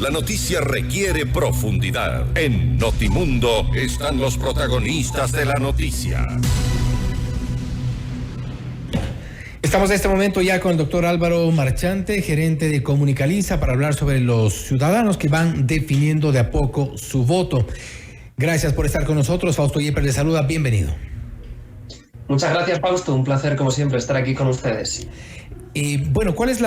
La noticia requiere profundidad. En Notimundo están los protagonistas de la noticia. Estamos en este momento ya con el doctor Álvaro Marchante, gerente de Comunicaliza, para hablar sobre los ciudadanos que van definiendo de a poco su voto. Gracias por estar con nosotros. Fausto Yepes le saluda. Bienvenido. Muchas gracias, Fausto. Un placer, como siempre, estar aquí con ustedes. Bueno, ¿cuál es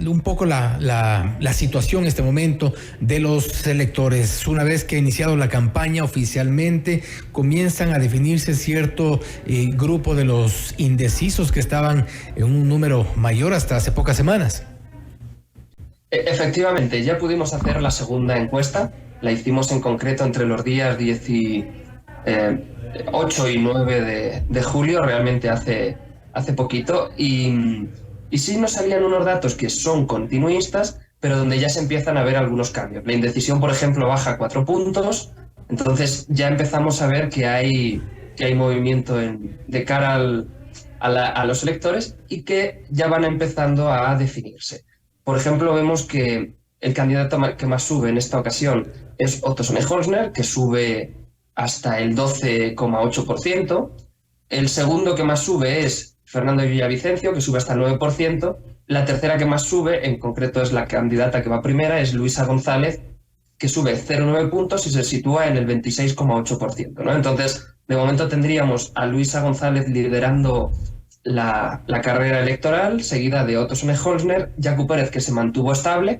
un poco la situación en este momento de los electores? Una vez que ha iniciado la campaña oficialmente, comienzan a definirse cierto grupo de los indecisos que estaban en un número mayor hasta hace pocas semanas. Efectivamente, ya pudimos hacer la segunda encuesta. La hicimos en concreto entre los días 8 y 9 de julio, realmente hace poquito, y sí nos salían unos datos que son continuistas, pero donde ya se empiezan a ver algunos cambios. La indecisión, por ejemplo, baja 4 puntos, entonces ya empezamos a ver que hay movimiento de cara a los electores y que ya van empezando a definirse. Por ejemplo, vemos que el candidato que más sube en esta ocasión es Otto Sonne-Holzner, que sube hasta el 12,8%. El segundo que más sube es Fernando Villavicencio, que sube hasta el 9%. La tercera que más sube, en concreto es la candidata que va primera, es Luisa González, que sube 0,9 puntos y se sitúa en el 26,8%, ¿no? Entonces, de momento tendríamos a Luisa González liderando la carrera electoral, seguida de Otto Sonne-Holzner, Yacu Pérez, que se mantuvo estable,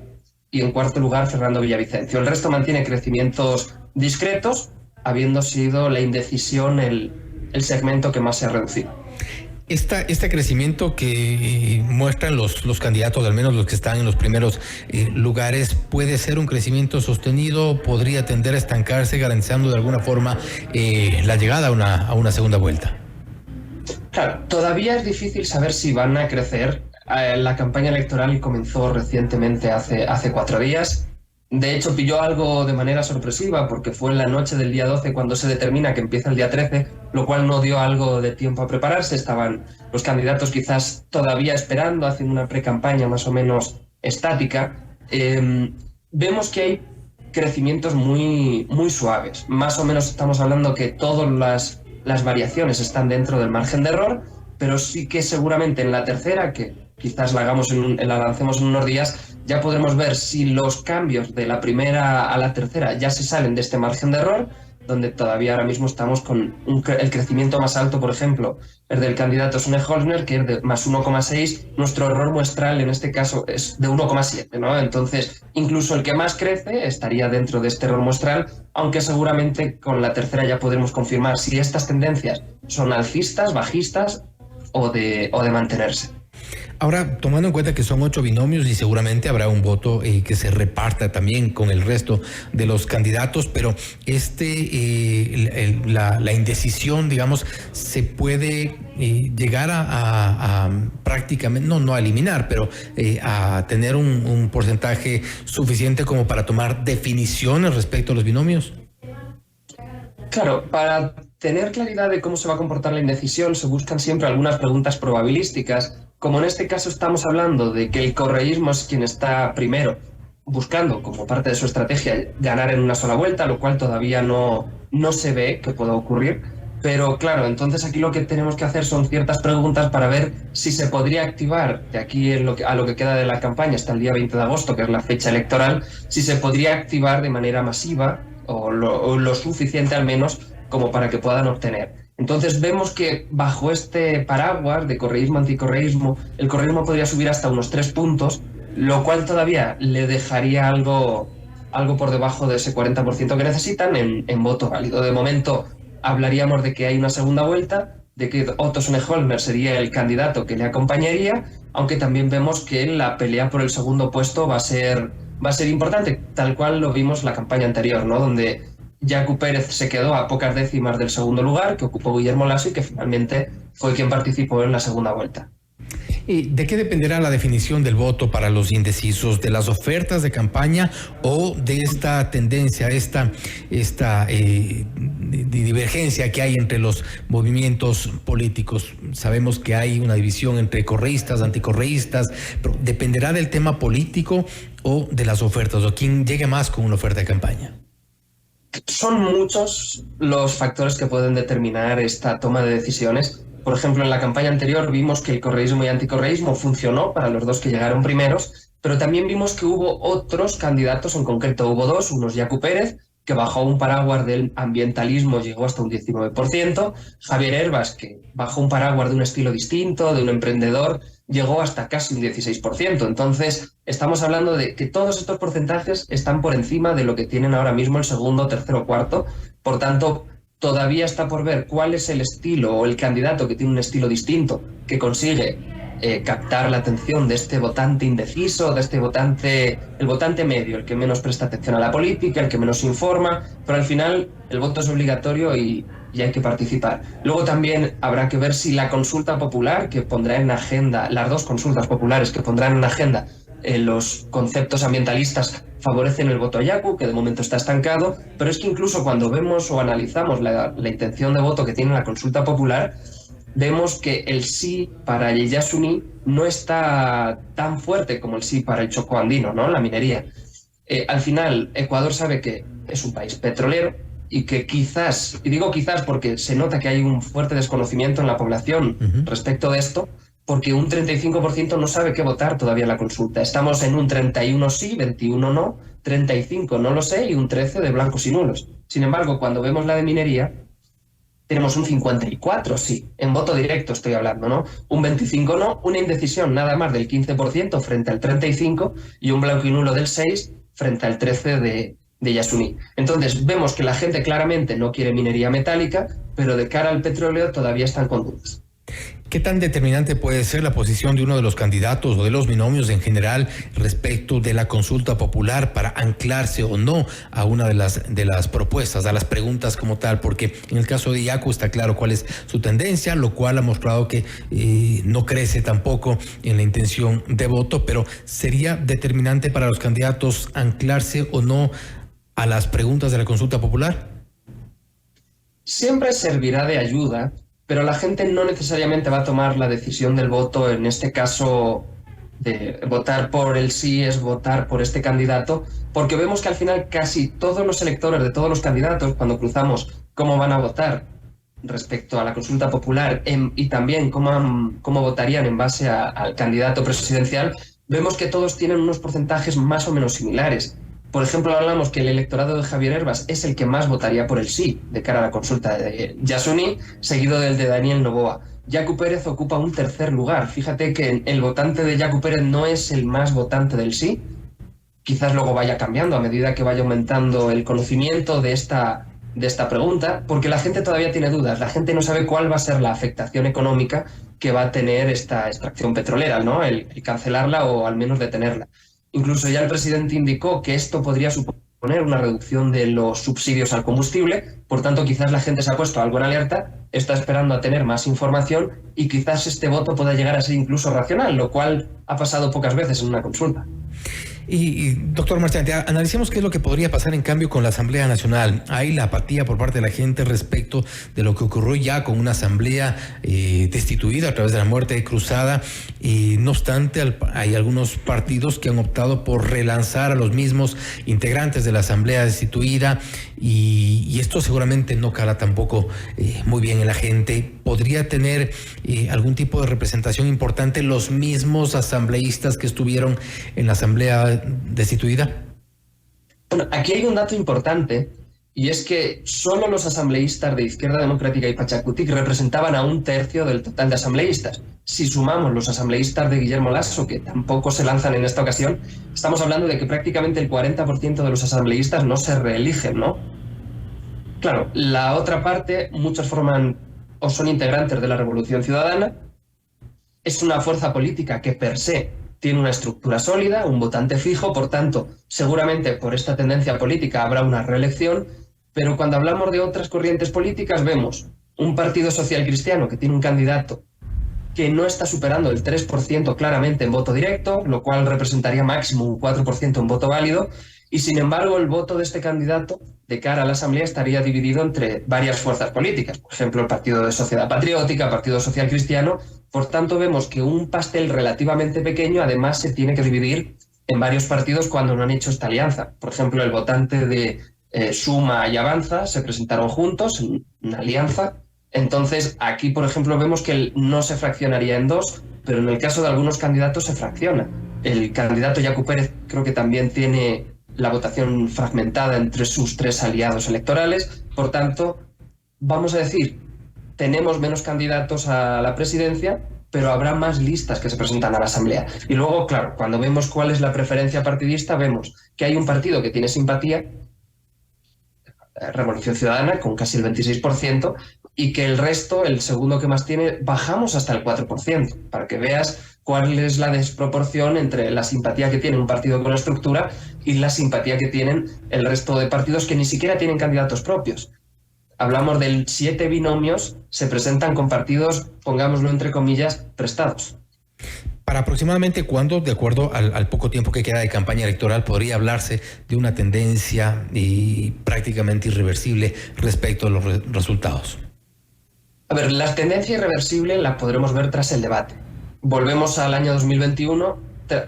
y en cuarto lugar Fernando Villavicencio. El resto mantiene crecimientos discretos, habiendo sido la indecisión el segmento que más se ha reducido. Este crecimiento que muestran los candidatos, al menos los que están en los primeros lugares, ¿puede ser un crecimiento sostenido? ¿Podría tender a estancarse, garantizando de alguna forma la llegada a una segunda vuelta? Claro, todavía es difícil saber si van a crecer. La campaña electoral comenzó recientemente, hace 4 días. De hecho, pilló algo de manera sorpresiva porque fue en la noche del día 12 cuando se determina que empieza el día 13, lo cual no dio algo de tiempo a prepararse. Estaban los candidatos quizás todavía esperando, haciendo una pre-campaña más o menos estática. Vemos que hay crecimientos muy, muy suaves. Más o menos estamos hablando que todas las variaciones están dentro del margen de error, pero sí que seguramente en la tercera, que quizás la lancemos en unos días, ya podremos ver si los cambios de la primera a la tercera ya se salen de este margen de error, donde todavía ahora mismo estamos con el crecimiento más alto, por ejemplo, el del candidato Sonne-Holzner, que es de más 1,6. Nuestro error muestral en este caso es de 1,7, ¿no? Entonces, incluso el que más crece estaría dentro de este error muestral, aunque seguramente con la tercera ya podremos confirmar si estas tendencias son alcistas, bajistas o de mantenerse. Ahora, tomando en cuenta que son 8 binomios y seguramente habrá un voto que se reparta también con el resto de los candidatos, pero la indecisión, digamos, se puede llegar a prácticamente, no a eliminar, pero a tener un porcentaje suficiente como para tomar definiciones respecto a los binomios. Claro, para tener claridad de cómo se va a comportar la indecisión se buscan siempre algunas preguntas probabilísticas. Como en este caso estamos hablando de que el correísmo es quien está primero buscando, como parte de su estrategia, ganar en una sola vuelta, lo cual todavía no se ve que pueda ocurrir. Pero claro, entonces aquí lo que tenemos que hacer son ciertas preguntas para ver si se podría activar, de aquí a lo que queda de la campaña hasta el día 20 de agosto, que es la fecha electoral, si se podría activar de manera masiva o lo suficiente al menos como para que puedan obtener. Entonces vemos que bajo este paraguas de correísmo, anticorreísmo, el correísmo podría subir hasta unos 3 puntos, lo cual todavía le dejaría algo por debajo de ese 40% que necesitan en voto válido. De momento hablaríamos de que hay una segunda vuelta, de que Otto Sonne-Holzner sería el candidato que le acompañaría, aunque también vemos que la pelea por el segundo puesto va a ser importante, tal cual lo vimos la campaña anterior, ¿no? Donde Yacu Pérez se quedó a pocas décimas del segundo lugar, que ocupó Guillermo Lasso y que finalmente fue quien participó en la segunda vuelta. ¿De qué dependerá la definición del voto para los indecisos? ¿De las ofertas de campaña o de esta tendencia, divergencia que hay entre los movimientos políticos. Sabemos que hay una división entre correístas, anticorreístas, pero dependerá del tema político o de las ofertas, o quién llegue más con una oferta de campaña. Son muchos los factores que pueden determinar esta toma de decisiones. Por ejemplo, en la campaña anterior vimos que el correísmo y anticorreísmo funcionó para los dos que llegaron primeros, pero también vimos que hubo otros candidatos, en concreto hubo dos, uno es Yacu Pérez, que bajo un paraguas del ambientalismo llegó hasta un 19%, Javier Herbas, que bajo un paraguas de un estilo distinto, de un emprendedor, llegó hasta casi un 16%. Entonces, estamos hablando de que todos estos porcentajes están por encima de lo que tienen ahora mismo el segundo, tercero, cuarto. Por tanto, todavía está por ver cuál es el estilo o el candidato que tiene un estilo distinto, que consigue captar la atención de este votante indeciso, de este votante, el votante medio, el que menos presta atención a la política, el que menos informa, pero al final el voto es obligatorio y hay que participar. Luego también habrá que ver si la consulta popular que pondrá en agenda, las dos consultas populares que pondrán en agenda los conceptos ambientalistas favorecen el voto a Yacu, que de momento está estancado, pero es que incluso cuando vemos o analizamos la intención de voto que tiene la consulta popular, vemos que el sí para el Yasuní no está tan fuerte como el sí para el Chocó andino, ¿no? La minería. Al final, Ecuador sabe que es un país petrolero y que quizás, y digo quizás porque se nota que hay un fuerte desconocimiento en la población respecto de esto, porque un 35% no sabe qué votar todavía en la consulta. Estamos en un 31 sí, 21 no, 35 no lo sé y un 13 de blancos y nulos. Sin embargo, cuando vemos la de minería, tenemos un 54 sí, en voto directo estoy hablando, ¿no? Un 25 no, una indecisión nada más del 15% frente al 35% y un blanco y nulo del 6% frente al 13% de Yasuní. Entonces vemos que la gente claramente no quiere minería metálica, pero de cara al petróleo todavía están con dudas. ¿Qué tan determinante puede ser la posición de uno de los candidatos o de los binomios en general respecto de la consulta popular para anclarse o no a una de las propuestas, a las preguntas como tal? Porque en el caso de Yacu está claro cuál es su tendencia, lo cual ha mostrado que no crece tampoco en la intención de voto, pero ¿sería determinante para los candidatos anclarse o no a las preguntas de la consulta popular? Siempre servirá de ayuda, pero la gente no necesariamente va a tomar la decisión del voto, en este caso de votar por el sí es votar por este candidato, porque vemos que al final casi todos los electores de todos los candidatos, cuando cruzamos cómo van a votar respecto a la consulta popular y también cómo votarían en base al candidato presidencial, vemos que todos tienen unos porcentajes más o menos similares. Por ejemplo, hablamos que el electorado de Javier Herbas es el que más votaría por el sí de cara a la consulta de Yasuní, seguido del de Daniel Noboa. Yacu Pérez ocupa un tercer lugar. Fíjate que el votante de Yacu Pérez no es el más votante del sí. Quizás luego vaya cambiando a medida que vaya aumentando el conocimiento de esta pregunta, porque la gente todavía tiene dudas. La gente no sabe cuál va a ser la afectación económica que va a tener esta extracción petrolera, ¿no? El cancelarla o al menos detenerla. Incluso ya el presidente indicó que esto podría suponer una reducción de los subsidios al combustible, por tanto quizás la gente se ha puesto algo en alerta, está esperando a tener más información y quizás este voto pueda llegar a ser incluso racional, lo cual ha pasado pocas veces en una consulta. Y doctor Marchante, analicemos qué es lo que podría pasar en cambio con la Asamblea Nacional. Hay la apatía por parte de la gente respecto de lo que ocurrió ya con una asamblea destituida a través de la muerte cruzada. No obstante, hay algunos partidos que han optado por relanzar a los mismos integrantes de la asamblea destituida y esto seguramente no cala tampoco muy bien en la gente. ¿Podría tener algún tipo de representación importante los mismos asambleístas que estuvieron en la asamblea destituida? Bueno, aquí hay un dato importante y es que solo los asambleístas de Izquierda Democrática y Pachacutic representaban a un tercio del total de asambleístas. Si sumamos los asambleístas de Guillermo Lasso, que tampoco se lanzan en esta ocasión, estamos hablando de que prácticamente el 40% de los asambleístas no se reeligen, ¿no? Claro, la otra parte, muchos forman o son integrantes de la Revolución Ciudadana. Es una fuerza política que per se tiene una estructura sólida, un votante fijo, por tanto, seguramente por esta tendencia política habrá una reelección, pero cuando hablamos de otras corrientes políticas vemos un partido social cristiano que tiene un candidato que no está superando el 3% claramente en voto directo, lo cual representaría máximo un 4% en voto válido, Y sin embargo, el voto de este candidato de cara a la Asamblea estaría dividido entre varias fuerzas políticas, por ejemplo, el Partido de Sociedad Patriótica, el Partido Social Cristiano. Por tanto, vemos que un pastel relativamente pequeño además se tiene que dividir en varios partidos cuando no han hecho esta alianza. Por ejemplo, el votante de Suma y Avanza se presentaron juntos en una alianza. Entonces, aquí, por ejemplo, vemos que no se fraccionaría en dos, pero en el caso de algunos candidatos se fracciona. El candidato Yacu Pérez creo que también tiene la votación fragmentada entre sus 3 aliados electorales. Por tanto, vamos a decir, tenemos menos candidatos a la presidencia, pero habrá más listas que se presentan a la Asamblea. Y luego, claro, cuando vemos cuál es la preferencia partidista, vemos que hay un partido que tiene simpatía, Revolución Ciudadana, con casi el 26%, y que el resto, el segundo que más tiene, bajamos hasta el 4%, para que veas cuál es la desproporción entre la simpatía que tiene un partido con estructura y la simpatía que tienen el resto de partidos que ni siquiera tienen candidatos propios. Hablamos de 7 binomios, se presentan con partidos, pongámoslo entre comillas, prestados. ¿Para aproximadamente cuándo, de acuerdo al poco tiempo que queda de campaña electoral, podría hablarse de una tendencia prácticamente irreversible respecto a los resultados? A ver, la tendencia irreversible la podremos ver tras el debate. Volvemos al año 2021,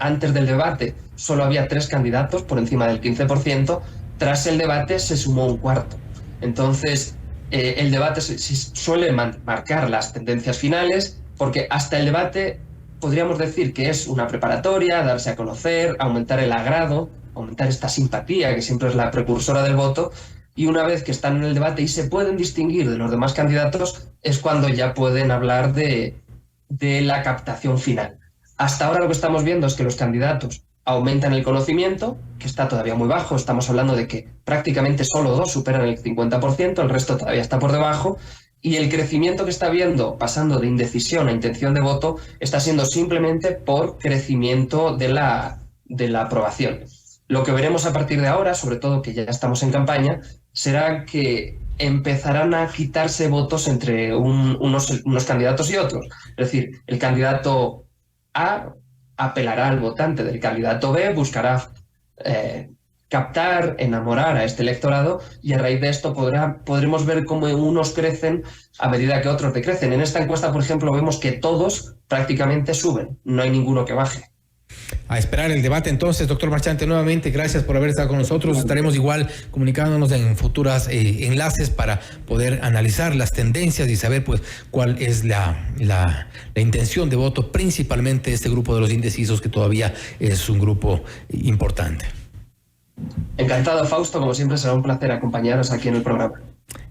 antes del debate solo había 3 candidatos por encima del 15%, tras el debate se sumó un cuarto. Entonces, el debate suele marcar las tendencias finales, porque hasta el debate podríamos decir que es una preparatoria, darse a conocer, aumentar el agrado, aumentar esta simpatía que siempre es la precursora del voto, y una vez que están en el debate y se pueden distinguir de los demás candidatos, es cuando ya pueden hablar de la captación final. Hasta ahora lo que estamos viendo es que los candidatos aumentan el conocimiento, que está todavía muy bajo, estamos hablando de que prácticamente solo 2 superan el 50%, el resto todavía está por debajo, y el crecimiento que está habiendo, pasando de indecisión a intención de voto, está siendo simplemente por crecimiento de la aprobación. Lo que veremos a partir de ahora, sobre todo que ya estamos en campaña, será que empezarán a quitarse votos entre unos candidatos y otros. Es decir, el candidato A apelará al votante del candidato B, buscará captar, enamorar a este electorado, y a raíz de esto podremos ver cómo unos crecen a medida que otros decrecen. En esta encuesta, por ejemplo, vemos que todos prácticamente suben, no hay ninguno que baje. A esperar el debate entonces, doctor Marchante, nuevamente gracias por haber estado con nosotros. Estaremos igual comunicándonos en futuras enlaces para poder analizar las tendencias y saber pues cuál es la intención de voto, principalmente este grupo de los indecisos, que todavía es un grupo importante. Encantado, Fausto, como siempre será un placer acompañaros aquí en el programa.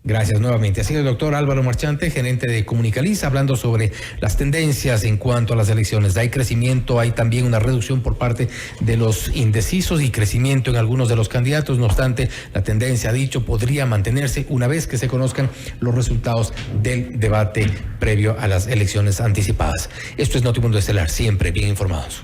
Gracias nuevamente. Ha sido el doctor Álvaro Marchante, gerente de Comunicaliz, hablando sobre las tendencias en cuanto a las elecciones. Hay crecimiento, hay también una reducción por parte de los indecisos y crecimiento en algunos de los candidatos. No obstante, la tendencia, ha dicho, podría mantenerse una vez que se conozcan los resultados del debate previo a las elecciones anticipadas. Esto es Notimundo Estelar, siempre bien informados.